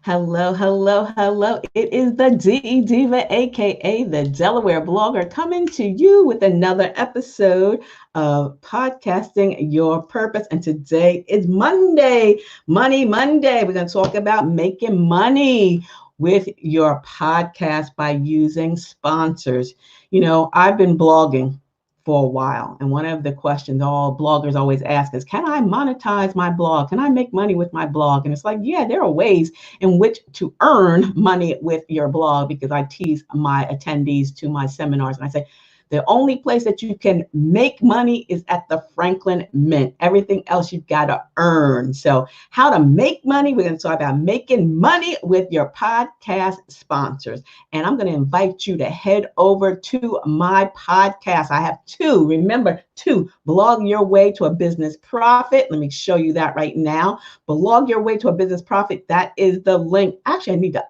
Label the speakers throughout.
Speaker 1: Hello, hello, hello. It is the DE Diva, aka the Delaware blogger, coming to you with another episode of Podcasting Your Purpose. And today is Monday, Money Monday. We're going to talk about making money with your podcast by using sponsors. I've been blogging for a while. And one of the questions all bloggers always ask is, can I monetize my blog? Can I make money with my blog? And it's like, yeah, there are ways in which to earn money with your blog, because I tease my attendees to my seminars and I say, the only place that you can make money is at the Franklin Mint. Everything else you've got to earn. So, how to make money? We're going to talk about making money with your podcast sponsors. And I'm going to invite you to head over to my podcast. I have two. Remember, two. Blog Your Way to a Business Profit. Let me show you that right now. Blog Your Way to a Business Profit. That is the link. Actually, I need to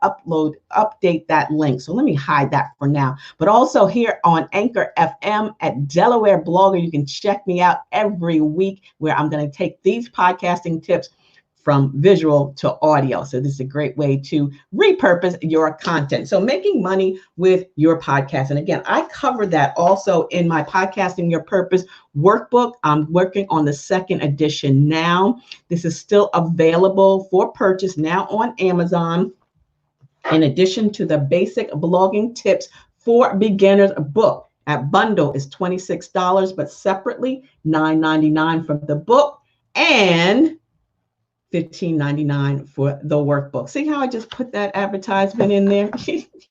Speaker 1: update that link. So let me hide that for now. But also here on Anchor FM at Delaware Blogger, you can check me out every week where I'm going to take these podcasting tips from visual to audio. So this is a great way to repurpose your content. So making money with your podcast. And again, I covered that also in my Podcasting Your Purpose workbook. I'm working on the second edition now. This is still available for purchase now on Amazon. In addition to the basic blogging tips for beginners book, at bundle is $26, but separately $9.99 for the book and $15.99 for the workbook. See how I just put that advertisement in there?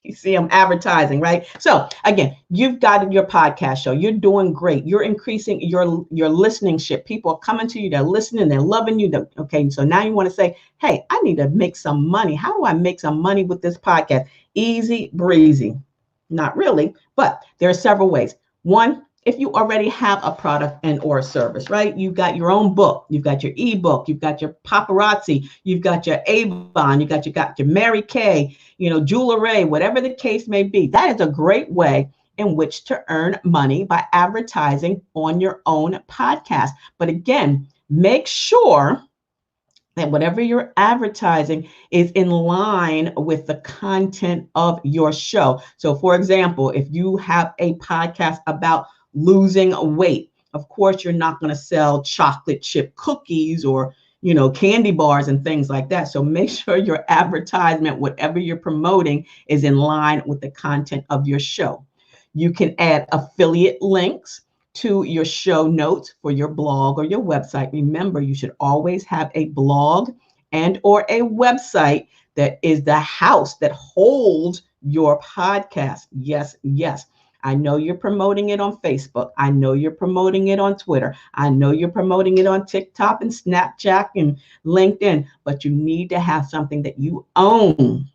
Speaker 1: You see, I'm advertising, right? So again, you've got your podcast show. You're doing great. You're increasing your listenership. People are coming to you. They're listening. They're loving you. Okay, so now you want to say, hey, I need to make some money. How do I make some money with this podcast? Easy breezy. Not really, but there are several ways. One, if you already have a product and or a service, right? You've got your own book, you've got your ebook, you've got your paparazzi, you've got your Avon, you got your Mary Kay, jewelry, whatever the case may be. That is a great way in which to earn money by advertising on your own podcast. But again, make sure that whatever you're advertising is in line with the content of your show. So, for example, if you have a podcast about losing weight, of course, you're not going to sell chocolate chip cookies or candy bars and things like that. So make sure your advertisement, whatever you're promoting, is in line with the content of your show. You can add affiliate links to your show notes for your blog or your website. Remember, you should always have a blog and or a website that is the house that holds your podcast. Yes, yes. I know you're promoting it on Facebook. I know you're promoting it on Twitter. I know you're promoting it on TikTok and Snapchat and LinkedIn, but you need to have something that you own,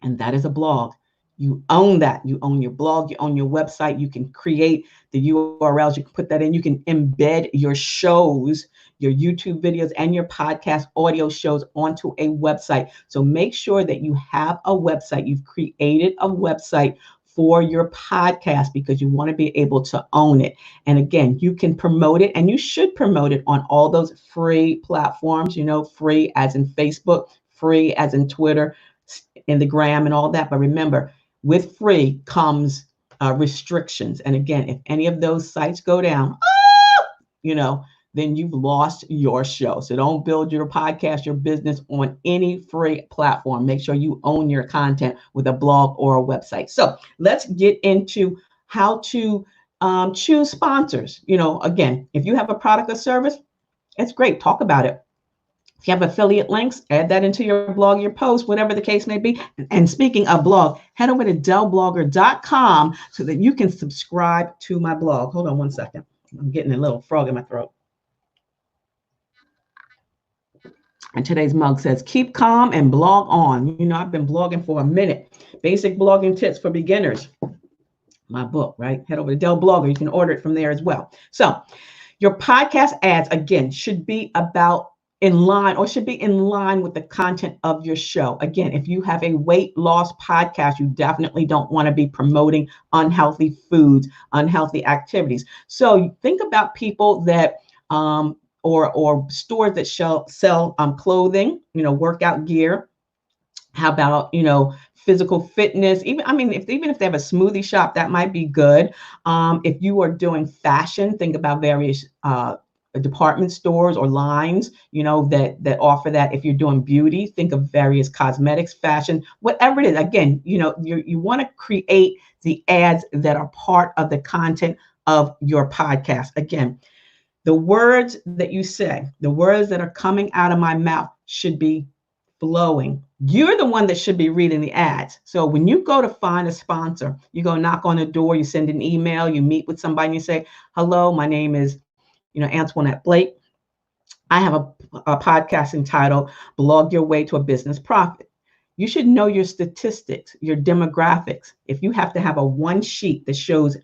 Speaker 1: and that is a blog. You own that. You own your blog. You own your website. You can create the URLs. You can put that in. You can embed your shows, your YouTube videos, and your podcast audio shows onto a website. So make sure that you have a website. You've created a website for your podcast because you want to be able to own it. And again, you can promote it, and you should promote it on all those free platforms, free as in Facebook, free as in Twitter, in the gram and all that. But remember, with free comes restrictions. And again, if any of those sites go down, then you've lost your show. So don't build your podcast, your business on any free platform. Make sure you own your content with a blog or a website. So let's get into how to choose sponsors. Again, if you have a product or service, it's great. Talk about it. If you have affiliate links, add that into your blog, your post, whatever the case may be. And speaking of blog, head over to delblogger.com so that you can subscribe to my blog. Hold on one second. I'm getting a little frog in my throat. And today's mug says, keep calm and blog on. I've been blogging for a minute. Basic blogging tips for beginners. My book, right? Head over to Del Blogger. You can order it from there as well. So your podcast ads, again, should be in line with the content of your show. Again, if you have a weight loss podcast, you definitely don't want to be promoting unhealthy foods, unhealthy activities. So think about people that or stores that sell clothing, workout gear, How about, physical fitness? Even if they have a smoothie shop, that might be good. If you are doing fashion, think about various department stores or lines, that offer that. If you're doing beauty, think of various cosmetics, fashion, whatever it is. Again, you want to create the ads that are part of the content of your podcast. Again, the words that you say, the words that are coming out of my mouth should be flowing. You're the one that should be reading the ads. So when you go to find a sponsor, you go knock on the door, you send an email, you meet with somebody, and you say, "Hello, my name is, Antoinette Blake. I have a podcast entitled Blog Your Way to a Business Profit." You should know your statistics, your demographics. If you have to have a one sheet that shows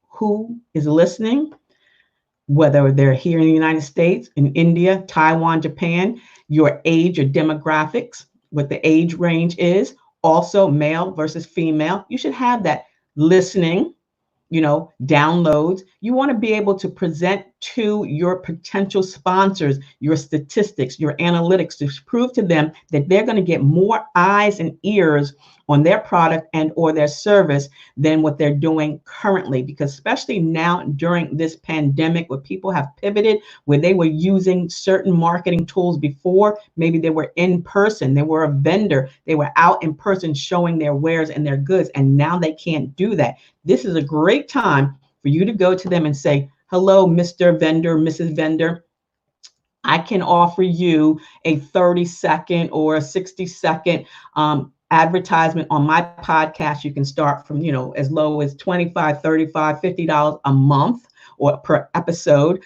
Speaker 1: who is listening, whether they're here in the United States, in India, Taiwan, Japan, your age, your demographics, what the age range is, also male versus female. You should have that listening, downloads. You want to be able to present to your potential sponsors your statistics, your analytics, to prove to them that they're going to get more eyes and ears on their product and or their service than what they're doing currently. Because especially now during this pandemic, where people have pivoted, where they were using certain marketing tools before, maybe they were in person, they were a vendor, they were out in person showing their wares and their goods, and now they can't do that. This is a great time for you to go to them and say, "Hello, Mr. Vendor, Mrs. Vendor. I can offer you a 30-second or a 60-second advertisement on my podcast. You can start from, as low as $25, $35, $50 a month or per episode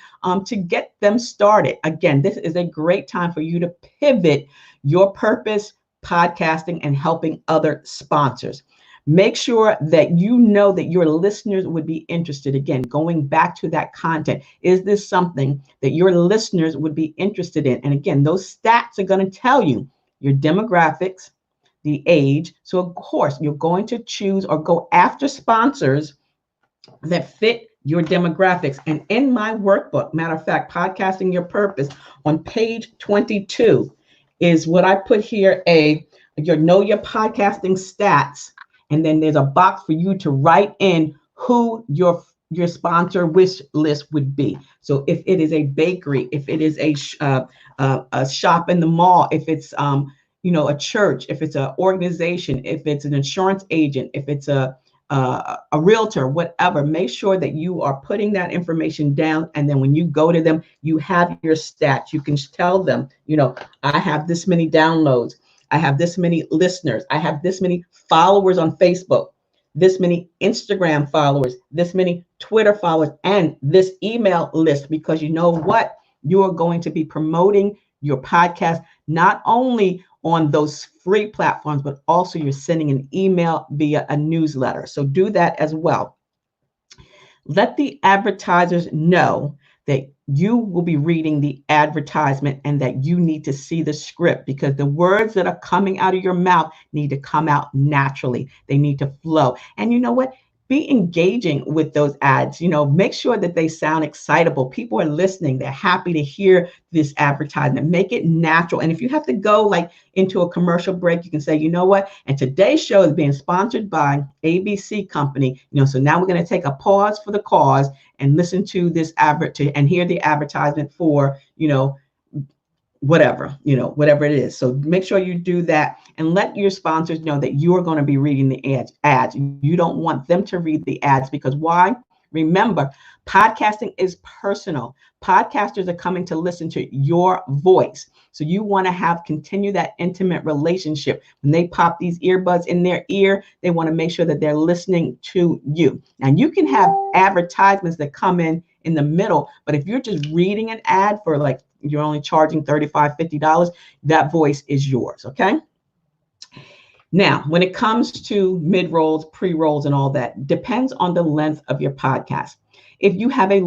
Speaker 1: to get them started." Again, this is a great time for you to pivot your purpose, podcasting, and helping other sponsors. Make sure that you know that your listeners would be interested. Again, going back to that content, is this something that your listeners would be interested in? And again, those stats are going to tell you your demographics, the age. So of course, you're going to choose or go after sponsors that fit your demographics. And in my workbook, matter of fact, Podcasting Your Purpose, on page 22 is what I put here, your know your podcasting stats. And then there's a box for you to write in who your sponsor wish list would be. So if it is a bakery, if it is a shop in the mall, if it's a church, if it's an organization, if it's an insurance agent, if it's a realtor, whatever, make sure that you are putting that information down. And then when you go to them, you have your stats. You can tell them, I have this many downloads. I have this many listeners. I have this many followers on Facebook, this many Instagram followers, this many Twitter followers, and this email list, because you know what? You are going to be promoting your podcast, not only on those free platforms, but also you're sending an email via a newsletter. So do that as well. Let the advertisers know that you will be reading the advertisement and that you need to see the script, because the words that are coming out of your mouth need to come out naturally. They need to flow. And you know what? Be engaging with those ads. Make sure that they sound excitable. People are listening. They're happy to hear this advertisement. Make it natural. And if you have to go into a commercial break, you can say, you know what? And today's show is being sponsored by ABC Company. So now we're going to take a pause for the cause and listen to this and hear the advertisement for, whatever it is. So make sure you do that and let your sponsors know that you're going to be reading the ads. You don't want them to read the ads, because why? Remember, podcasting is personal. Podcasters are coming to listen to your voice. So you want to continue that intimate relationship. When they pop these earbuds in their ear, they want to make sure that they're listening to you. And you can have advertisements that come in the middle, but if you're just reading an ad for you're only charging $35, $50, that voice is yours. Okay. Now, when it comes to mid-rolls, pre-rolls, and all that, depends on the length of your podcast. If you have a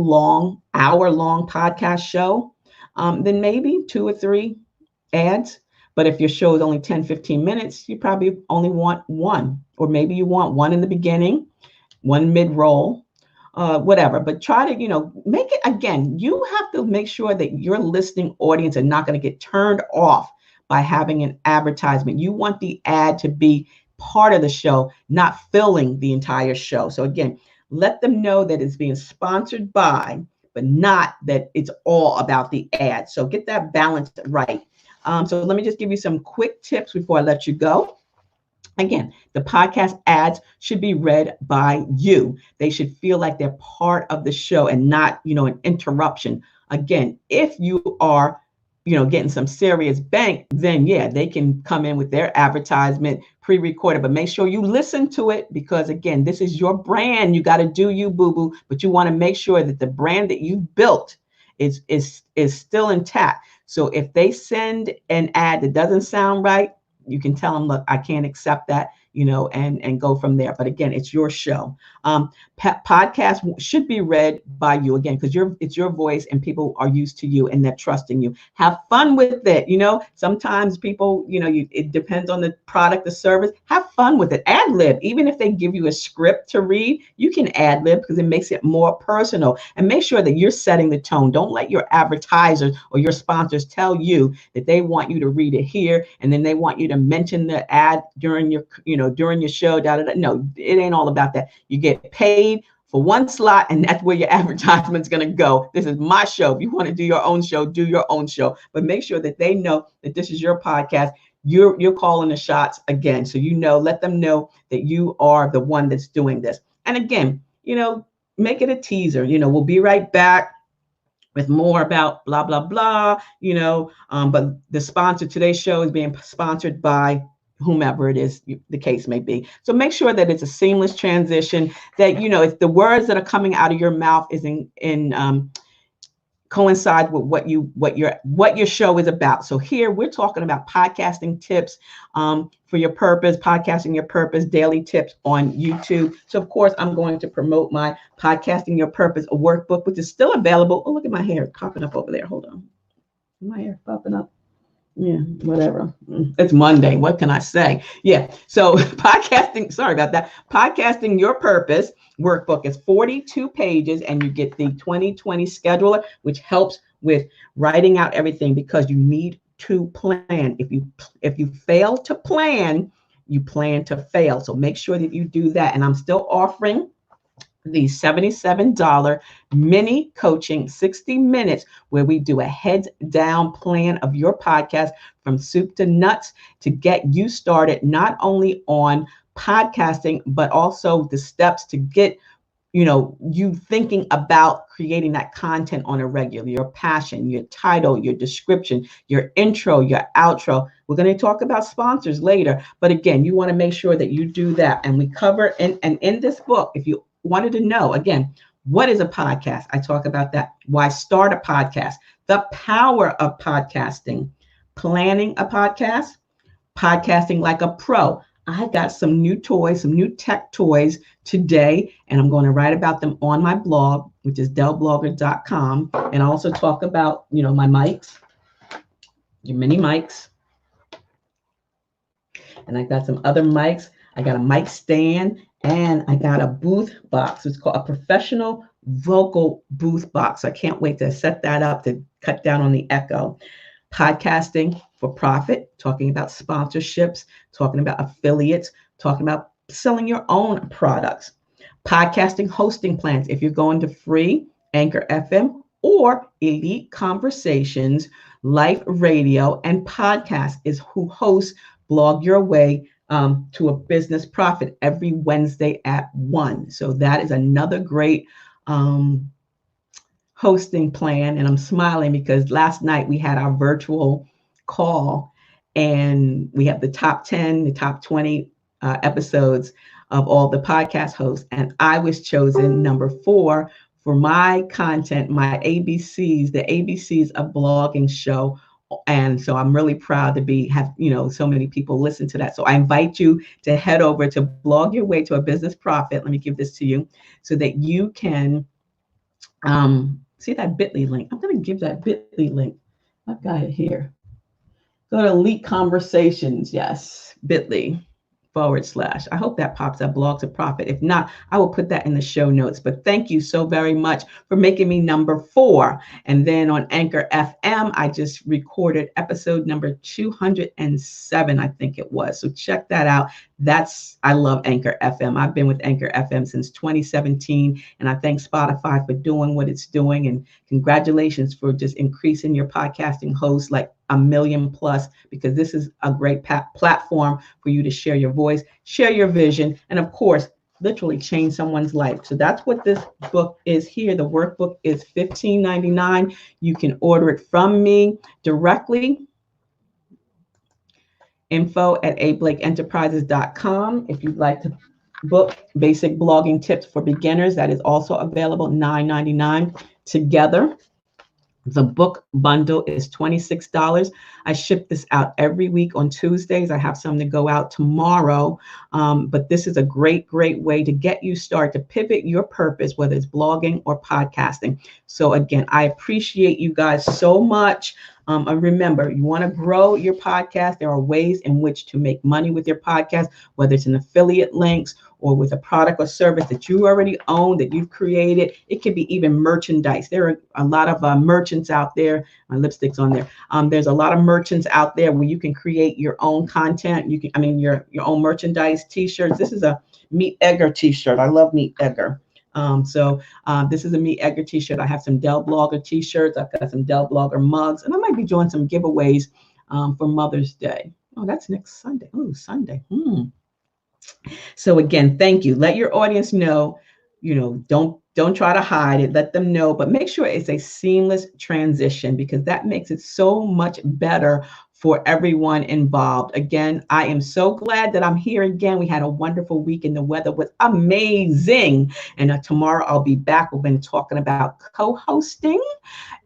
Speaker 1: hour-long podcast show, then maybe 2 or 3 ads. But if your show is only 10, 15 minutes, you probably only want 1, or maybe you want 1 in the beginning, 1 mid-roll, whatever. But try to, make it, again, you have to make sure that your listening audience are not going to get turned off by having an advertisement. You want the ad to be part of the show, not filling the entire show. So again, let them know that it's being sponsored by, but not that it's all about the ad. So get that balance right. So let me just give you some quick tips before I let you go. Again, the podcast ads should be read by you. They should feel like they're part of the show and not, an interruption. Again, if you are, getting some serious bank, then yeah, they can come in with their advertisement pre-recorded, but make sure you listen to it because again, this is your brand. You got to do you, boo-boo, but you want to make sure that the brand that you built is still intact. So if they send an ad that doesn't sound right, you can tell them, look, I can't accept that, and go from there. But again, it's your show. Podcast should be read by you again, because it's your voice and people are used to you and they're trusting you. Have fun with it. Sometimes people, it depends on the product, the service. Have fun with it. Ad lib. Even if they give you a script to read, you can ad lib because it makes it more personal. And make sure that you're setting the tone. Don't let your advertisers or your sponsors tell you that they want you to read it here and then they want you to mention the ad during your, during your show. No, it ain't all about that. You get paid for one slot, and that's where your advertisement's going to go. This is my show. If you want to do your own show, do your own show. But make sure that they know that this is your podcast. You're calling the shots again. So let them know that you are the one that's doing this. And again, make it a teaser. We'll be right back with more about blah, blah, blah, but the sponsor, today's show is being sponsored by whomever it is the case may be. So make sure that it's a seamless transition, that, if the words that are coming out of your mouth is in coincide with what your show is about. So here we're talking about podcasting tips for your purpose, podcasting your purpose, daily tips on YouTube. So of course I'm going to promote my Podcasting Your Purpose workbook, which is still available. Oh, look at my hair popping up over there. Hold on. My hair popping up. Yeah, whatever. It's Monday. What can I say? Yeah. So sorry about that. Podcasting Your Purpose workbook is 42 pages, and you get the 2020 scheduler, which helps with writing out everything, because you need to plan. If you fail to plan, you plan to fail. So make sure that you do that. And I'm still offering the $77 mini coaching 60 minutes where we do a heads down plan of your podcast from soup to nuts to get you started, not only on podcasting, but also the steps to get you thinking about creating that content on a regular, your passion, your title, your description, your intro, your outro. We're going to talk about sponsors later, but again, you want to make sure that you do that. And we cover in this book, if you wanted to know, again, what is a podcast? I talk about that. Why start a podcast? The power of podcasting, planning a podcast, podcasting like a pro. I got some new toys, some new tech toys today, and I'm going to write about them on my blog, which is delblogger.com. And I also talk about, my mics, your mini mics. And I got some other mics. I got a mic stand, and I got a booth box. It's called a professional vocal booth box. I can't wait to set that up to cut down on the echo. Podcasting for profit, talking about sponsorships, talking about affiliates, talking about selling your own products. Podcasting hosting plans. If you're going to free Anchor FM or Elite Conversations, Life Radio, and Podcast is who hosts Blog Your Way to a Business Profit every Wednesday at 1. So that is another great hosting plan. And I'm smiling because last night we had our virtual call, and we have the top 10, the top 20 episodes of all the podcast hosts. And I was chosen number 4 for my content, my ABCs, the ABCs of blogging show. And so I'm really proud to have so many people listen to that. So I invite you to head over to Blog Your Way to a Business Profit. Let me give this to you so that you can see that bit.ly link. I'm going to give that bit.ly link. I've got it here. Go to Elite Conversations. Yes, bit.ly. / I hope that pops up, Blog to Profit. If not, I will put that in the show notes. But thank you so very much for making me number 4. And then on Anchor FM, I just recorded episode number 207, I think it was. So check that out. I love Anchor FM. I've been with Anchor FM since 2017, and I thank Spotify for doing what it's doing. And congratulations for just increasing your podcasting hosts like 1 million plus, because this is a great platform for you to share your voice, share your vision, and of course, literally change someone's life. So that's what this book is here. The workbook is $15.99. You can order it from me directly. info@ablakeenterprises.com. If you'd like to book Basic Blogging Tips for Beginners, that is also available, $9.99 together. The book bundle is $26. I ship this out every week on Tuesdays. I have some to go out tomorrow. But this is a great, great way to get you started, to pivot your purpose, whether it's blogging or podcasting. So again, I appreciate you guys so much. And remember, you want to grow your podcast. There are ways in which to make money with your podcast, whether it's an affiliate links or with a product or service that you already own, that you've created. It could be even merchandise. There are a lot of merchants out there. My lipstick's on there. There's a lot of merchants out there where you can create your own content. Your own merchandise, t-shirts. This is a Meet Edgar t-shirt. I love Meet Edgar. This is a Meet Edgar t-shirt. I have some Dell Blogger t-shirts. I've got some Dell Blogger mugs, and I might be doing some giveaways for Mother's Day. Oh, that's next Sunday. Oh, Sunday. So again, thank you. Let your audience know, don't try to hide it. Let them know, but make sure it's a seamless transition, because that makes it so much better for everyone involved. Again, I am so glad that I'm here again. We had a wonderful week and the weather was amazing. And tomorrow I'll be back. We've been talking about co-hosting.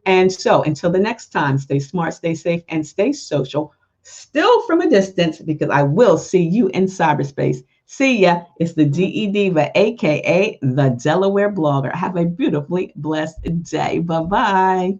Speaker 1: And so until the next time, stay smart, stay safe, and stay social, still from a distance, because I will see you in cyberspace. See ya. It's the DE Diva, aka the Delaware Blogger. Have a beautifully blessed day. Bye-bye.